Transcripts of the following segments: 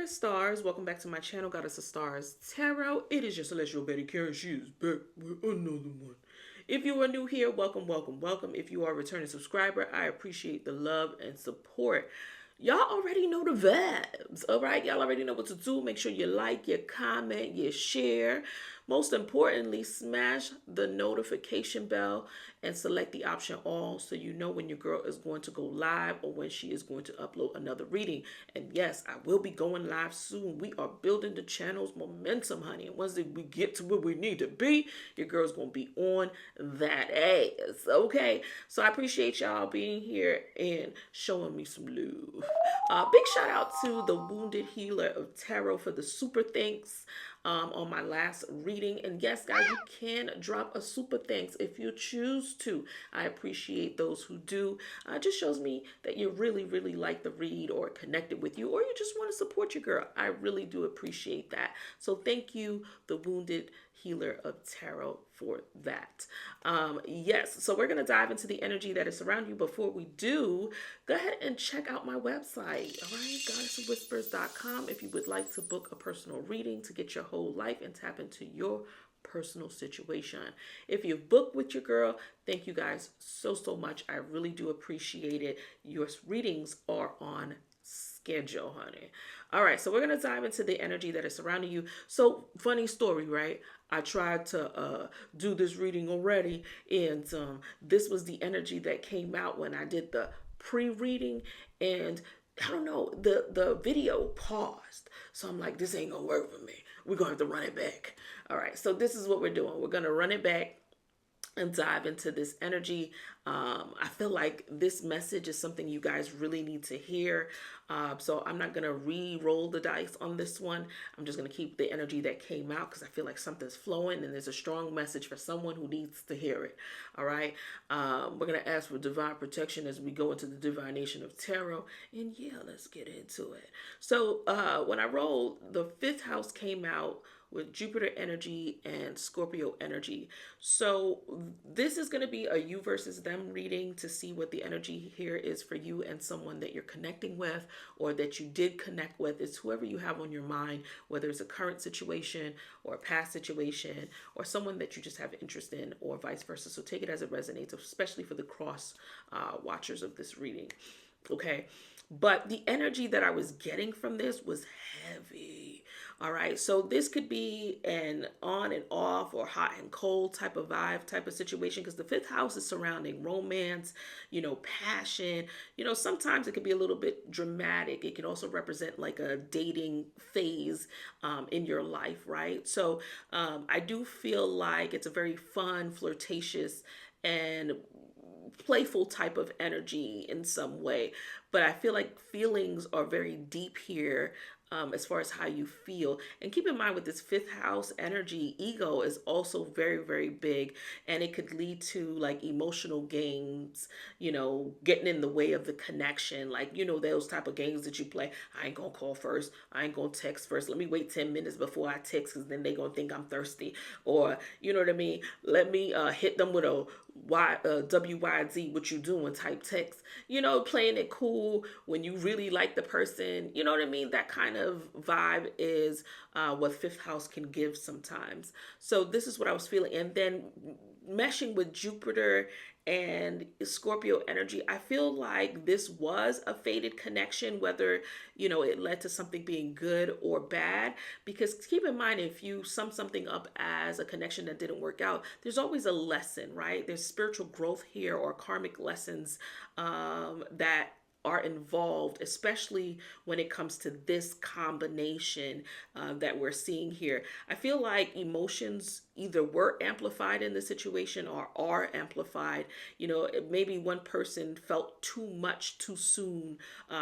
my stars, welcome back to my channel, Goddess of Stars Tarot. It is your celestial Betty Karen. She is back with another one. If you are new here, welcome, welcome, welcome. If you are a returning subscriber, I appreciate the love and support. Y'all already know the vibes, all right? Y'all already know what to do. Make sure you like, you comment, you share. Most importantly, smash the notification bell and select the option all so you know when your girl is going to go live or when she is going to upload another reading. And yes, I will be going live soon. We are building the channel's momentum, honey. And once we get to where we need to be, your girl's going to be on that ass, okay? So I appreciate y'all being here and showing me some love. Big shout out to the Wounded Healer of Tarot for the super thanks on my last reading. And yes, guys, you can drop a super thanks if you choose to. I appreciate those who do. It just shows me that you really, really like the read or connected with you, or you just want to support your girl. I really do appreciate that. So thank you, the Wounded Healer of Tarot, for that. Yes, so we're going to dive into the energy that is around you. Before we do, go ahead and check out my website, all right, goddessofwhispers.com, if you would like to book a personal reading to get your whole life and tap into your personal situation. If you've booked with your girl, thank you guys so much. I really do appreciate it. Your readings are on schedule, honey. All right, so we're going to dive into the energy that is surrounding you. So, funny story, right? I tried to do this reading already, and this was the energy that came out when I did the pre-reading, and I don't know, the video paused. So I'm like, this ain't gonna work for me. We're gonna have to run it back. All right, so this is what we're doing. We're gonna run it back and dive into this energy. I feel like this message is something you guys really need to hear. So I'm not going to re-roll the dice on this one. I'm just going to keep the energy that came out because I feel like something's flowing and there's a strong message for someone who needs to hear it. All right. We're going to ask for divine protection as we go into the divination of tarot. And yeah, let's get into it. So when I rolled, the fifth house came out with Jupiter energy and Scorpio energy. So this is going to be a you versus them reading to see what the energy here is for you and someone that you're connecting with or that you did connect with. It's whoever you have on your mind, whether it's a current situation or a past situation or someone that you just have interest in or vice versa. So take it as it resonates, especially for the cross watchers of this reading. Okay. But the energy that I was getting from this was heavy. All right. So this could be an on and off or hot and cold type of vibe type of situation because the fifth house is surrounding romance, passion. Sometimes it could be a little bit dramatic. It can also represent like a dating phase in your life. Right. So I do feel like it's a very fun, flirtatious, and playful type of energy in some way, but I feel like feelings are very deep here as far as how you feel. And keep in mind with this fifth house energy, ego is also very, very big, and it could lead to like emotional games, getting in the way of the connection, like those type of games that you play. I ain't gonna call first, I ain't gonna text first, let me wait 10 minutes before I text because then they gonna think I'm thirsty, or you know what I mean, let me hit them with a WYZ, what you doing type text, playing it cool when you really like the person, you know what I mean? That kind of vibe is what fifth house can give sometimes. So this is what I was feeling. And then meshing with Jupiter and Scorpio energy, I feel like this was a fated connection, whether, it led to something being good or bad. Because keep in mind, if you sum something up as a connection that didn't work out, there's always a lesson, right? There's spiritual growth here or karmic lessons that are involved, especially when it comes to this combination that we're seeing here. I feel like emotions either were amplified in the situation or are amplified. Maybe one person felt too much too soon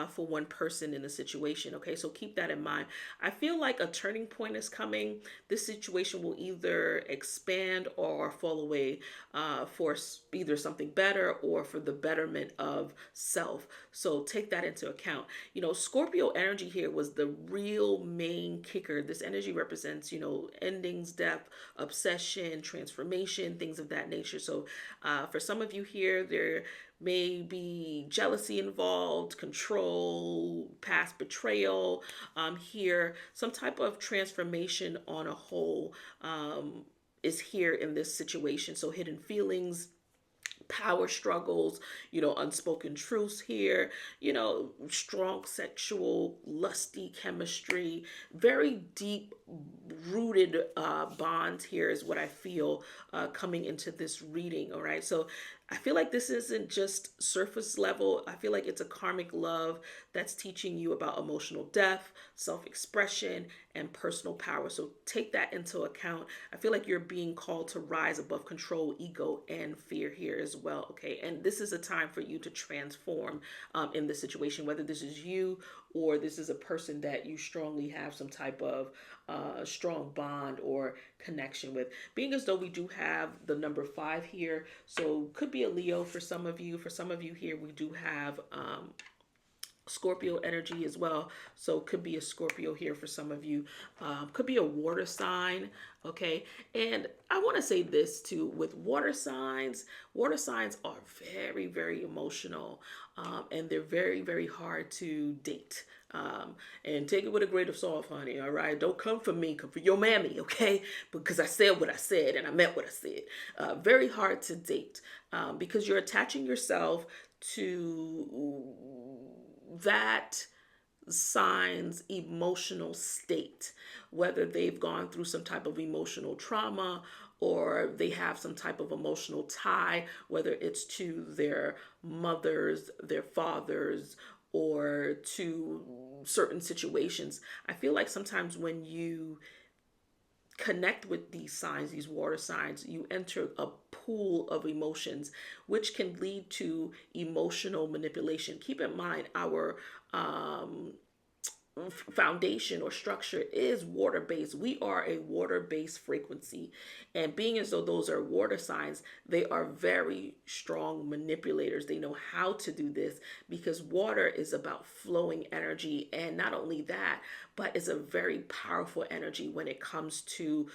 for one person in the situation. Okay, so keep that in mind. I feel like a turning point is coming. This situation will either expand or fall away for either something better or for the betterment of self. So take that into account. Scorpio energy here was the real main kicker. This energy represents, endings, death, obsession, transformation, things of that nature. So for some of you here, there maybe jealousy involved, control, past betrayal here. Some type of transformation on a whole is here in this situation. So hidden feelings, power struggles, unspoken truths here, strong sexual, lusty chemistry, very deep rooted bonds here is what I feel coming into this reading. All right. So I feel like this isn't just surface level. I feel like it's a karmic love that's teaching you about emotional depth, self-expression, and personal power. So take that into account. I feel like you're being called to rise above control, ego, and fear here as well. Okay. And this is a time for you to transform in this situation, whether this is you or this is a person that you strongly have some type of strong bond or connection with. Being as though we do have the number 5 here, so could be a Leo for some of you. For some of you here, we do have Scorpio energy as well. So could be a Scorpio here for some of you. Could be a water sign. Okay. And I want to say this too, with water signs are very, very emotional. And they're very, very hard to date. And take it with a grain of salt, honey. All right. Don't come for me, come for your mammy. Okay. Because I said what I said and I meant what I said. Very hard to date because you're attaching yourself to that sign's emotional state, whether they've gone through some type of emotional trauma or they have some type of emotional tie, whether it's to their mothers, their fathers, or to certain situations. I feel like sometimes when you connect with these signs, these water signs, you enter a pool of emotions, which can lead to emotional manipulation. Keep in mind, our foundation or structure is water-based. We are a water-based frequency, and being as though those are water signs, they are very strong manipulators. They know how to do this because water is about flowing energy, and not only that, but it's a very powerful energy when it comes to,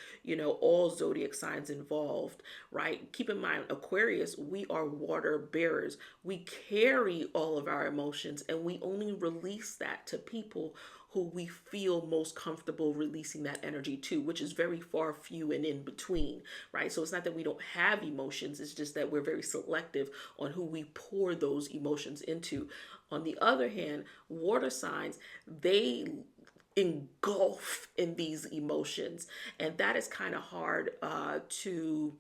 all zodiac signs involved, right? Keep in mind, Aquarius, we are water bearers. We carry all of our emotions, and we only release that to people who we feel most comfortable releasing that energy to, which is very far few and in between, right? So it's not that we don't have emotions, it's just that we're very selective on who we pour those emotions into. On the other hand, water signs, they engulf in these emotions, and that is kind of hard to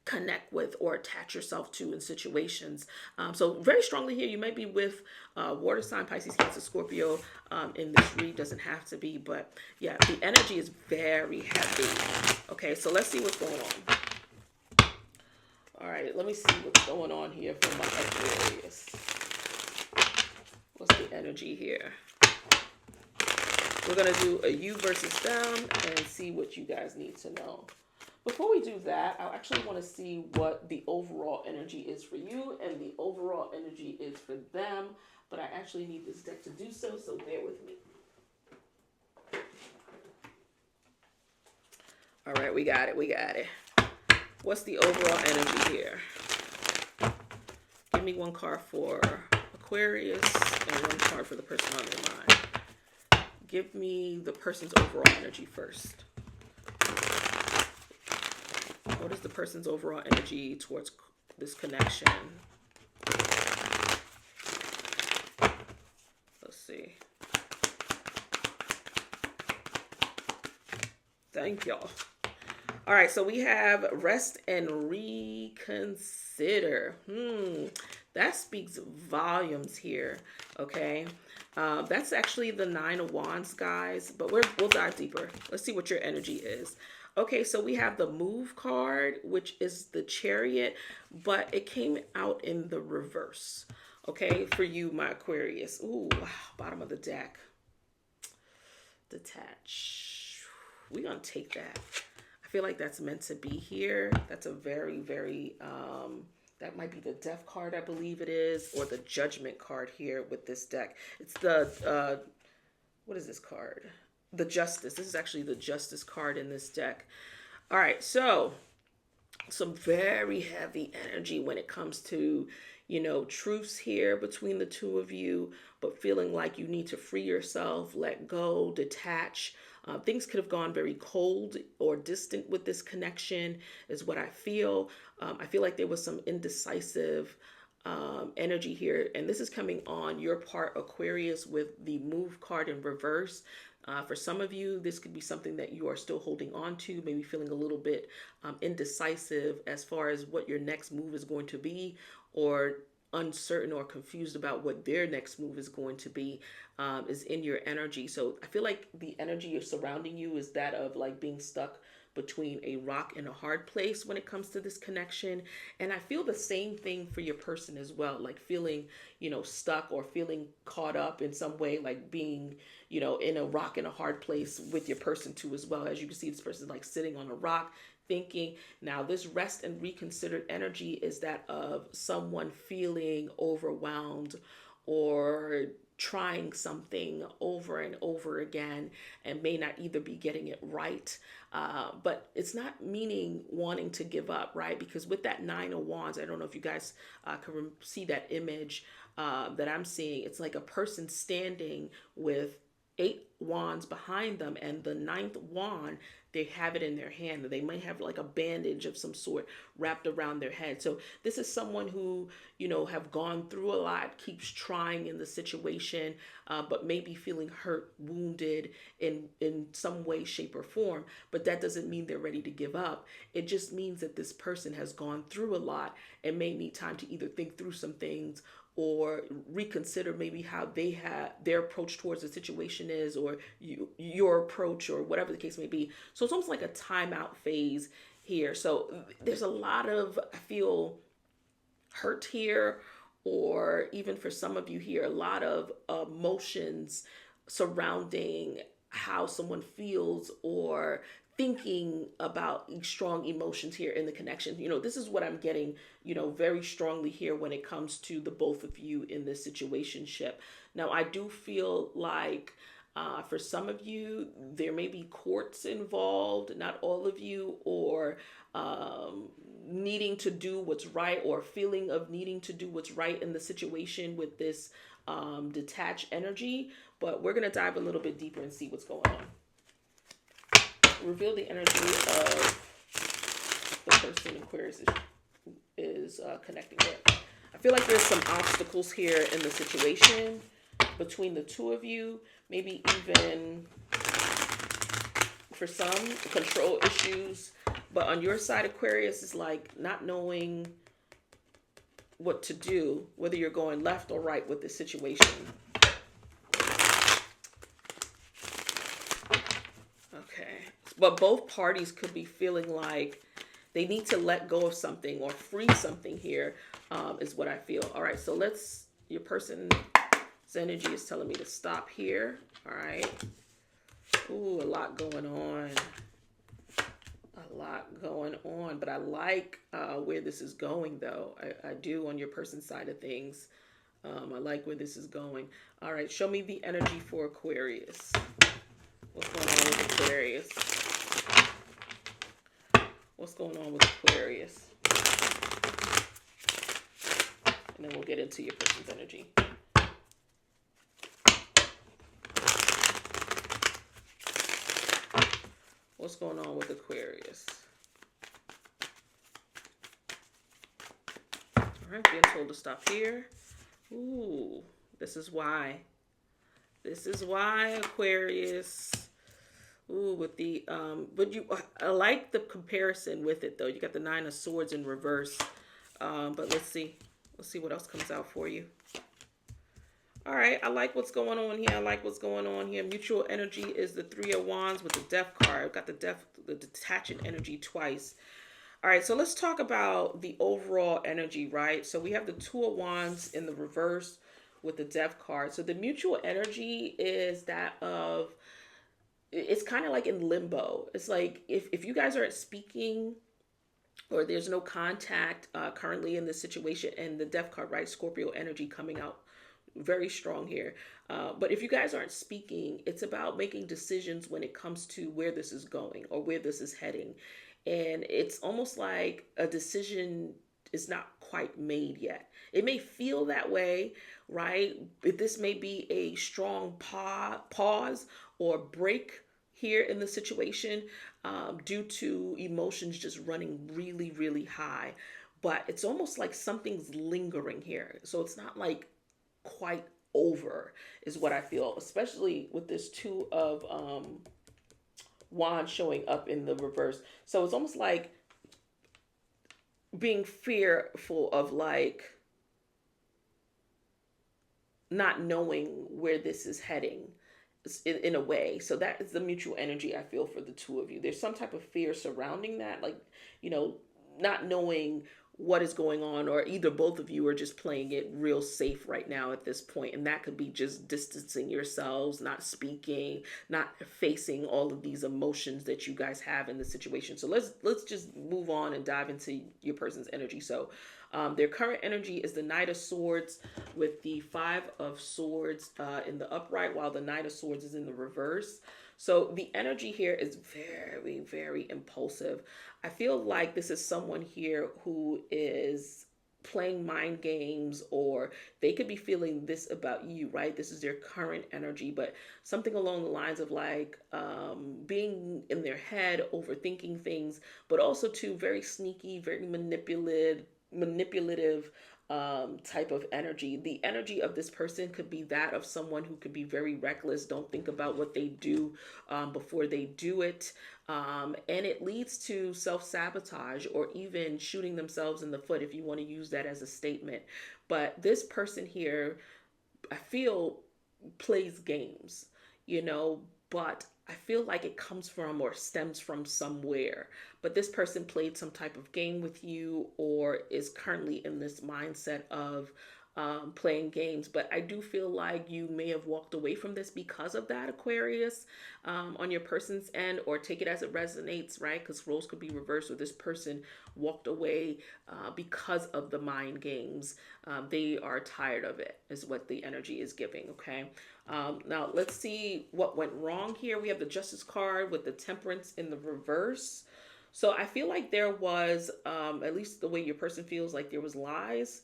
connect with or attach yourself to in situations. So very strongly here, you might be with water sign, Pisces, Cancer, Scorpio in this read. Doesn't have to be, but yeah, the energy is very heavy. Okay, so let's see what's going on. All right, let me see what's going on here for my Aquarius. What's the energy here? We're going to do a you versus them and see what you guys need to know. Before we do that, I actually want to see what the overall energy is for you and the overall energy is for them. But I actually need this deck to do so, so bear with me. All right, we got it. What's the overall energy here? Give me one card for Aquarius and one card for the person on their mind. Give me the person's overall energy first. What is the person's overall energy towards this connection? Let's see. Thank y'all. All right, so we have rest and reconsider. That speaks volumes here, okay? That's actually the 9 of Wands, guys, but we'll dive deeper. Let's see what your energy is. Okay, so we have the Move card, which is the Chariot, but it came out in the reverse. Okay, for you, my Aquarius. Ooh, bottom of the deck. Detach. We're going to take that. I feel like that's meant to be here. That's a very, very, that might be the Death card, I believe it is, or the Judgment card here with this deck. It's the, what is this card? The Justice. This is actually the Justice card in this deck. All right, so some very heavy energy when it comes to, truths here between the two of you, but feeling like you need to free yourself, let go, detach. Things could have gone very cold or distant with this connection, is what I feel. I feel like there was some indecisive energy here, and this is coming on your part, Aquarius, with the move card in reverse. For some of you, this could be something that you are still holding on to, maybe feeling a little bit indecisive as far as what your next move is going to be, or uncertain or confused about what their next move is going to be, is in your energy. So I feel like the energy surrounding you is that of like being stuck between a rock and a hard place when it comes to this connection. And I feel the same thing for your person as well, like feeling, stuck or feeling caught up in some way, like being, in a rock and a hard place with your person too as well. As you can see, this person is like sitting on a rock thinking. Now this rest and reconsidered energy is that of someone feeling overwhelmed or trying something over and over again and may not either be getting it right, but it's not meaning wanting to give up, right? Because with that 9 of Wands, I don't know if you guys can see that image that I'm seeing. It's like a person standing with 8 wands behind them, and the 9th wand, they have it in their hand. They might have like a bandage of some sort wrapped around their head. So this is someone who, have gone through a lot, keeps trying in the situation, but maybe feeling hurt, wounded in some way, shape, or form. But that doesn't mean they're ready to give up. It just means that this person has gone through a lot and may need time to either think through some things or reconsider maybe how their approach towards the situation is, or your approach, or whatever the case may be. So it's almost like a timeout phase here. So there's a lot of, I feel, hurt here, or even for some of you here, a lot of emotions surrounding how someone feels or thinking about strong emotions here in the connection. This is what I'm getting, very strongly here when it comes to the both of you in this situationship. Now, I do feel like for some of you, there may be courts involved, not all of you, or needing to do what's right, or feeling of needing to do what's right in the situation with this detached energy. But we're going to dive a little bit deeper and see what's going on. Reveal the energy of the person Aquarius is connecting with. I feel like there's some obstacles here in the situation between the two of you. Maybe even for some, control issues. But on your side, Aquarius, is like not knowing what to do, whether you're going left or right with this situation. Okay. But both parties could be feeling like they need to let go of something or free something here, is what I feel. All right, so your person's energy is telling me to stop here. All right. Ooh, a lot going on. A lot going on. But I like where this is going, though. I do, on your person's side of things. I like where this is going. All right, show me the energy for Aquarius. What's going on with Aquarius? What's going on with Aquarius? And then we'll get into your person's energy. What's going on with Aquarius? All right, being told to stop here. Ooh, this is why. This is why, Aquarius. Ooh, with the, I like the comparison with it, though. You got the 9 of Swords in reverse. But let's see. Let's see what else comes out for you. All right, I like what's going on here. I like what's going on here. Mutual energy is the 3 of Wands with the Death card. I've got the detaching energy twice. All right, so let's talk about the overall energy, right? So we have the 2 of Wands in the reverse with the Death card. So the mutual energy is that of, it's kind of like in limbo. It's like if you guys aren't speaking, or there's no contact currently in this situation, and the Death card, right? Scorpio energy coming out very strong here. But if you guys aren't speaking, it's about making decisions when it comes to where this is going or where this is heading. And it's almost like a decision is not quite made yet. It may feel that way, right? But this may be a strong pause or break here in the situation, due to emotions just running really, really high. But it's almost like something's lingering here. So it's not like quite over, is what I feel, especially with this two of wands showing up in the reverse. So it's almost like being fearful of like not knowing where this is heading in a way. So that is the mutual energy I feel for the two of you. There's some type of fear surrounding that, like, not knowing what is going on, or either both of you are just playing it real safe right now at this point. And that could be just distancing yourselves, not speaking, not facing all of these emotions that you guys have in the situation. So let's just move on and dive into your person's energy. So their current energy is the Knight of Swords with the Five of Swords in the upright, while the Knight of Swords is in the reverse. So the energy here is very, very impulsive. I feel like this is someone here who is playing mind games, or they could be feeling this about you, right? This is their current energy, but something along the lines of like being in their head, overthinking things, but also too very sneaky, very manipulative type of energy. The energy of this person could be that of someone who could be very reckless, don't think about what they do before they do it. And it leads to self-sabotage or even shooting themselves in the foot, if you want to use that as a statement. But this person here, I feel, plays games, but I feel like it comes from or stems from somewhere. But this person played some type of game with you, or is currently in this mindset of playing games. But I do feel like you may have walked away from this because of that, Aquarius, on your person's end, or take it as it resonates, right? Because roles could be reversed, where this person walked away because of the mind games. They are tired of it, is what the energy is giving, okay? Now, let's see what went wrong here. We have the Justice card with the Temperance in the reverse. So I feel like there was, at least the way your person feels, like there was lies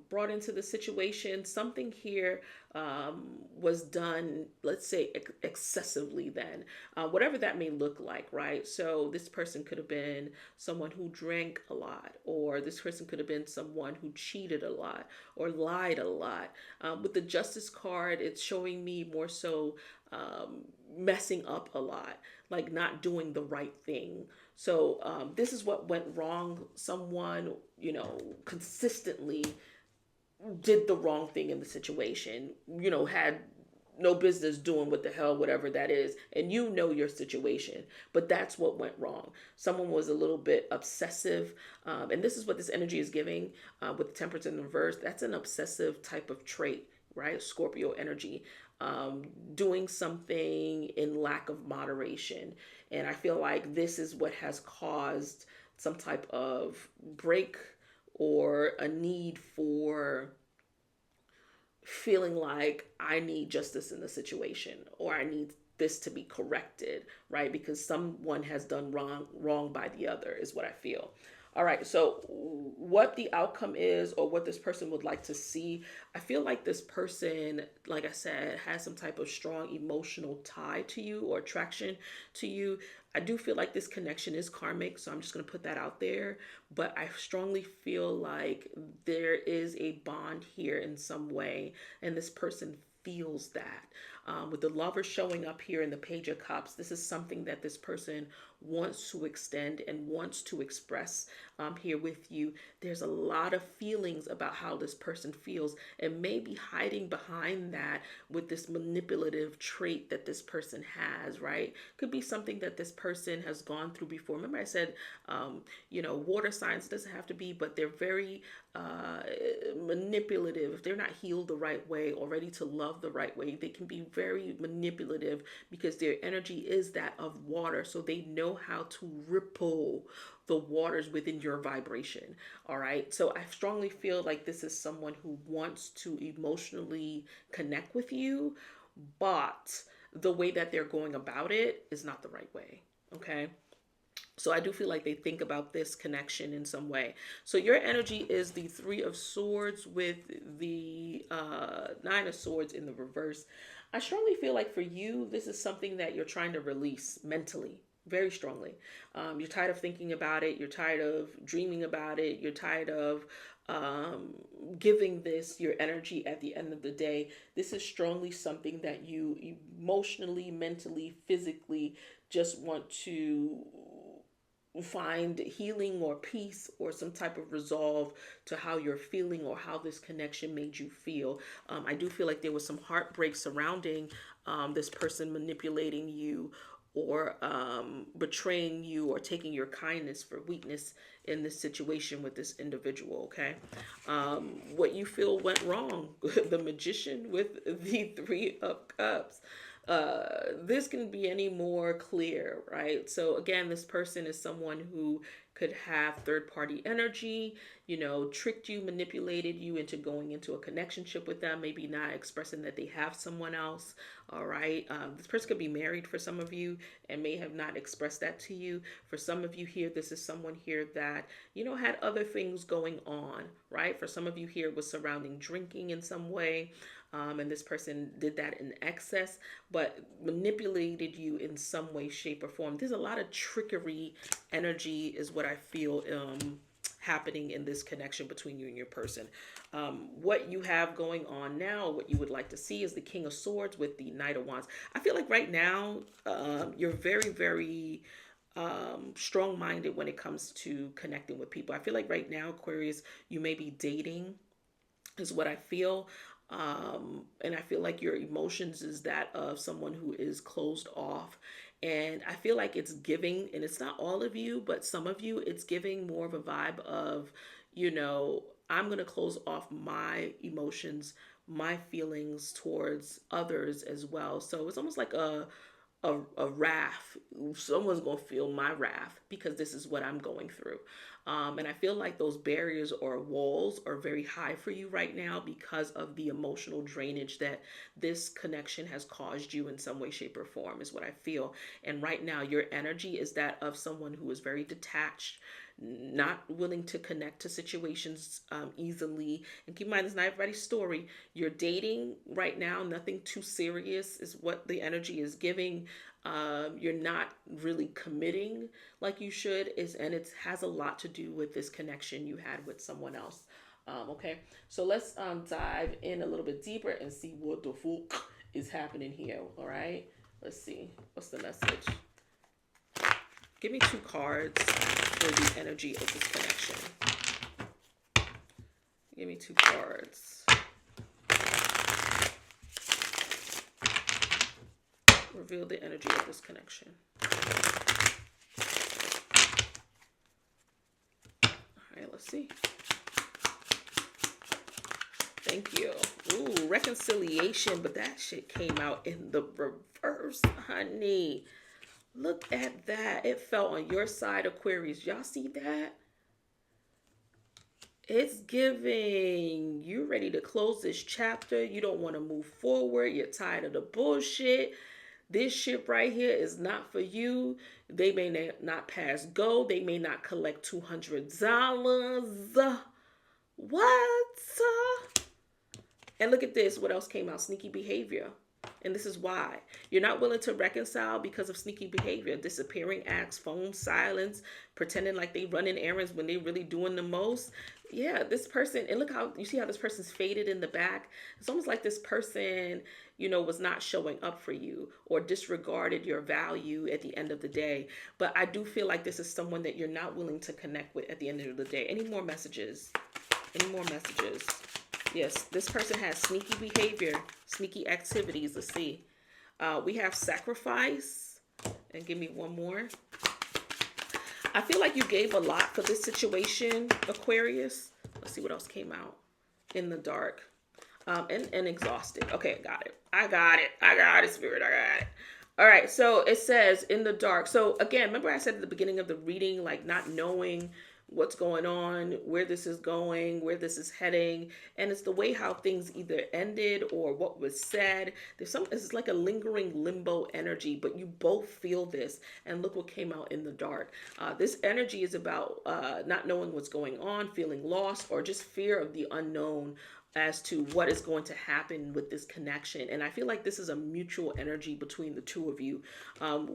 brought into the situation. Something here was done, let's say, excessively then, whatever that may look like, right? So this person could have been someone who drank a lot, or this person could have been someone who cheated a lot or lied a lot. With the Justice card, it's showing me more so messing up a lot, like not doing the right thing. So this is what went wrong. Someone, consistently did the wrong thing in the situation, had no business doing what the hell, whatever that is. And your situation, but that's what went wrong. Someone was a little bit obsessive. And this is what this energy is giving with Temperance in the reverse. That's an obsessive type of trait, right? Scorpio energy. Doing something in lack of moderation. And I feel like this is what has caused some type of break, or a need for feeling like I need justice in the situation, or I need this to be corrected, right? Because someone has done wrong by the other, is what I feel. All right, so what the outcome is, or what this person would like to see, I feel like this person, like I said, has some type of strong emotional tie to you, or attraction to you. I do feel like this connection is karmic, so I'm just going to put that out there. But I strongly feel like there is a bond here in some way, and this person feels that. With the Lover showing up here in the Page of Cups, this is something that this person wants to extend and wants to express here with you. There's a lot of feelings about how this person feels, and maybe hiding behind that with this manipulative trait that this person has, right? Could be something that this person has gone through before. Remember I said, water signs, doesn't have to be, but they're very manipulative, if they're not healed the right way or ready to love the right way, they can be very manipulative because their energy is that of water. So they know how to ripple the waters within your vibration. All right. So I strongly feel like this is someone who wants to emotionally connect with you, but the way that they're going about it is not the right way. Okay. So I do feel like they think about this connection in some way. So your energy is the Three of Swords with the Nine of Swords in the reverse. I strongly feel like for you, this is something that you're trying to release mentally, very strongly. You're tired of thinking about it. You're tired of dreaming about it. You're tired of giving this your energy at the end of the day. This is strongly something that you emotionally, mentally, physically just want to find healing or peace or some type of resolve to how you're feeling or how this connection made you feel. I do feel like there was some heartbreak surrounding this person manipulating you or betraying you or taking your kindness for weakness in this situation with this individual. Okay. What you feel went wrong. The Magician with the Three of Cups. This can be any more clear, right? So again, this person is someone who could have third-party energy, tricked you, manipulated you into going into a connectionship with them, maybe not expressing that they have someone else. All right. This person could be married for some of you and may have not expressed that to you. For some of you here, this is someone here that, had other things going on, right? For some of you here, it was surrounding drinking in some way. And this person did that in excess, but manipulated you in some way, shape, or form. There's a lot of trickery energy is what I feel happening in this connection between you and your person. What you have going on now, what you would like to see is the King of Swords with the Knight of Wands. I feel like right now you're very, very strong-minded when it comes to connecting with people. I feel like right now, Aquarius, you may be dating is what I feel. And I feel like your emotions is that of someone who is closed off. And I feel like it's giving, and it's not all of you, but some of you, it's giving more of a vibe of, I'm going to close off my emotions, my feelings towards others as well. So it's almost like a wrath. Someone's going to feel my wrath because this is what I'm going through. And I feel like those barriers or walls are very high for you right now because of the emotional drainage that this connection has caused you in some way, shape, or form is what I feel. And right now your energy is that of someone who is very detached, not willing to connect to situations easily. And keep in mind, it's not everybody's story. You're dating right now, nothing too serious is what the energy is giving. You're not really committing like you should, and it has a lot to do with this connection you had with someone else. Okay, so let's dive in a little bit deeper and see what the fuck is happening here. All right, let's see what's the message. Give me 2 cards for the energy of this connection. Give me 2 cards. Reveal the energy of this connection. All right, let's see. Thank you. Ooh, reconciliation, but that shit came out in the reverse, honey. Look at that. It fell on your side, Aquarius. Y'all see that? It's giving you ready to close this chapter. You don't want to move forward. You're tired of the bullshit. This ship right here is not for you. They may not pass go. They may not collect $200. What? And look at this. What else came out? Sneaky behavior. And this is why. You're not willing to reconcile because of sneaky behavior. Disappearing acts, phone silence, pretending like they running errands when they really doing the most. Yeah, this person, and look how, you see how this person's faded in the back? It's almost like this person, was not showing up for you or disregarded your value at the end of the day. But I do feel like this is someone that you're not willing to connect with at the end of the day. Any more messages? Any more messages? Yes, this person has sneaky behavior, sneaky activities. Let's see. We have sacrifice. And give me one more. I feel like you gave a lot for this situation, Aquarius. Let's see what else came out. In the dark. And exhausted. Okay, got it. I got it, Spirit. I got it. All right, so it says in the dark. So again, remember I said at the beginning of the reading, like not knowing what's going on, where this is going, where this is heading, and it's the way how things either ended or what was said. It's like a lingering limbo energy, but you both feel this, and look what came out in the dark. This energy is about not knowing what's going on, feeling lost, or just fear of the unknown as to what is going to happen with this connection. And I feel like this is a mutual energy between the two of you.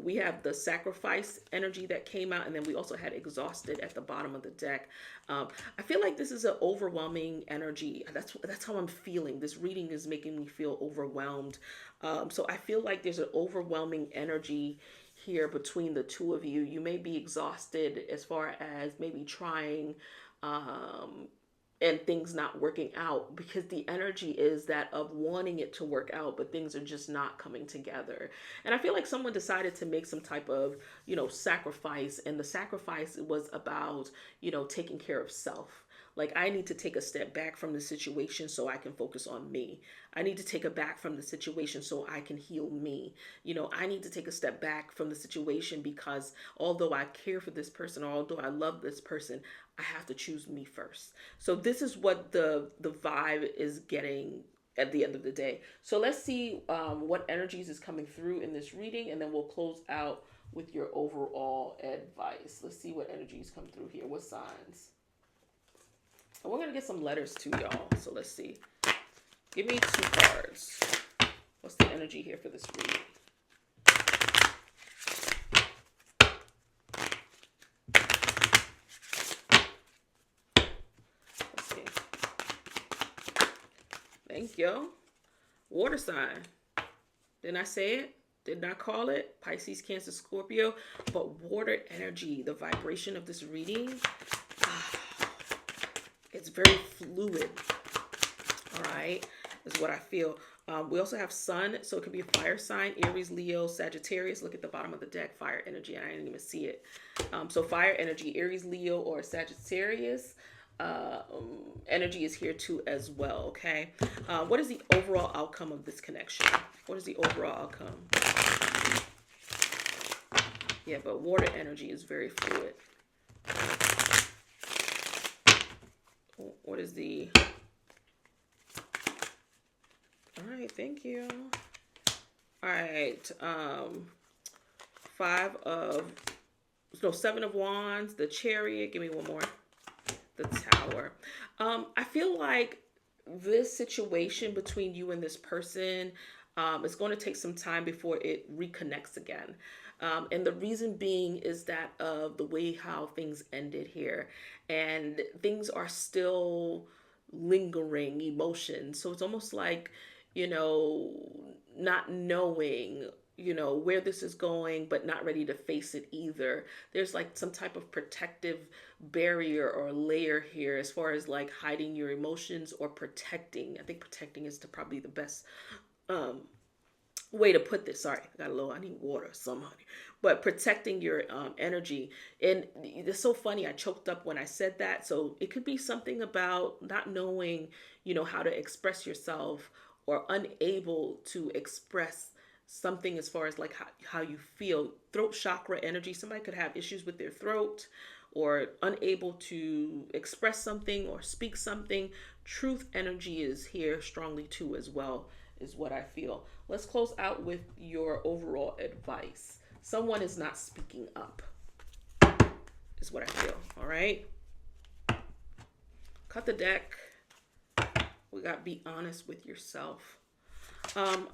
We have the sacrifice energy that came out, and then we also had exhausted at the bottom of the deck. I feel like this is an overwhelming energy. That's how I'm feeling. This reading is making me feel overwhelmed. So I feel like there's an overwhelming energy here between the two of you. You may be exhausted as far as maybe trying and things not working out, because the energy is that of wanting it to work out, but things are just not coming together. And I feel like someone decided to make some type of, sacrifice, and the sacrifice was about, taking care of self. Like, I need to take a step back from the situation so I can focus on me. I need to take a back from the situation so I can heal me. I need to take a step back from the situation because although I care for this person, or although I love this person, I have to choose me first. So this is what the vibe is getting at the end of the day. So let's see what energies is coming through in this reading, and then we'll close out with your overall advice. Let's see what energies come through here. What signs? And we're going to get some letters too, y'all. So let's see. Give me 2 cards. What's the energy here for this reading? Let's see. Thank you. Water sign. Didn't I say it? Did not call it? Pisces, Cancer, Scorpio. But water energy, the vibration of this reading, it's very fluid. All right, is what I feel. We also have sun, so it could be a fire sign: Aries, Leo, Sagittarius. Look at the bottom of the deck, fire energy, and I didn't even see it. So fire energy, Aries, Leo, or Sagittarius energy is here too as well. Okay, what is the overall outcome of this connection? What is the overall outcome? Yeah, but water energy is very fluid. What is the... All right, thank you. All right, 7 of Wands, the Chariot. Give me one more. The Tower. I feel like this situation between you and this person is going to take some time before it reconnects again. And the reason being is that of the way how things ended here, and things are still lingering emotions. So it's almost like, not knowing, where this is going, but not ready to face it either. There's like some type of protective barrier or layer here as far as like hiding your emotions or protecting. I think protecting is probably the best way to put this. Sorry, I need water, some honey. But protecting your energy. And it's so funny, I choked up when I said that. So it could be something about not knowing, how to express yourself, or unable to express something as far as like how you feel. Throat chakra energy. Somebody could have issues with their throat, or unable to express something or speak something. Truth energy is here strongly too as well, is what I feel. Let's close out with your overall advice. Someone is not speaking up, is what I feel. All right. Cut the deck. We got be honest with yourself.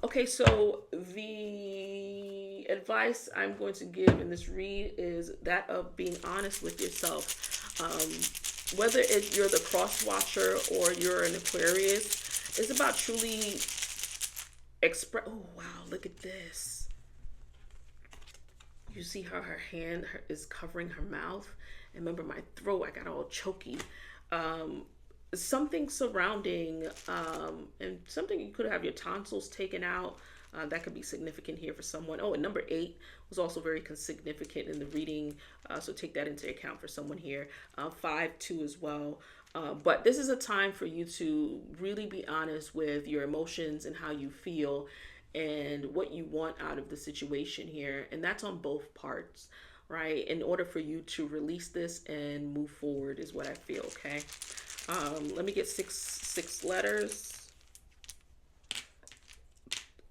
Okay, so the advice I'm going to give in this read is that of being honest with yourself. Whether you're the cross watcher or you're an Aquarius, it's about truly express. Oh, wow, look at this. You see how her hand is covering her mouth? And remember, my throat, I got all choky. Something surrounding, and something you could have your tonsils taken out. That could be significant here for someone. Oh, and number 8 was also very significant in the reading. So take that into account for someone here. 5, 2 as well. But this is a time for you to really be honest with your emotions and how you feel and what you want out of the situation here. And that's on both parts, right? In order for you to release this and move forward is what I feel, okay? Let me get six letters.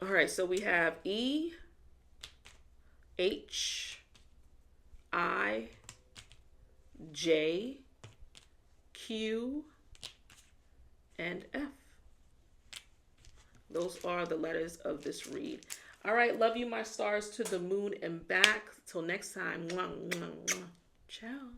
All right, so we have E, H, I, J, Q, and F. Those are the letters of this read. All right, love you, my stars, to the moon and back. Till next time. Mwah, mwah, mwah. Ciao.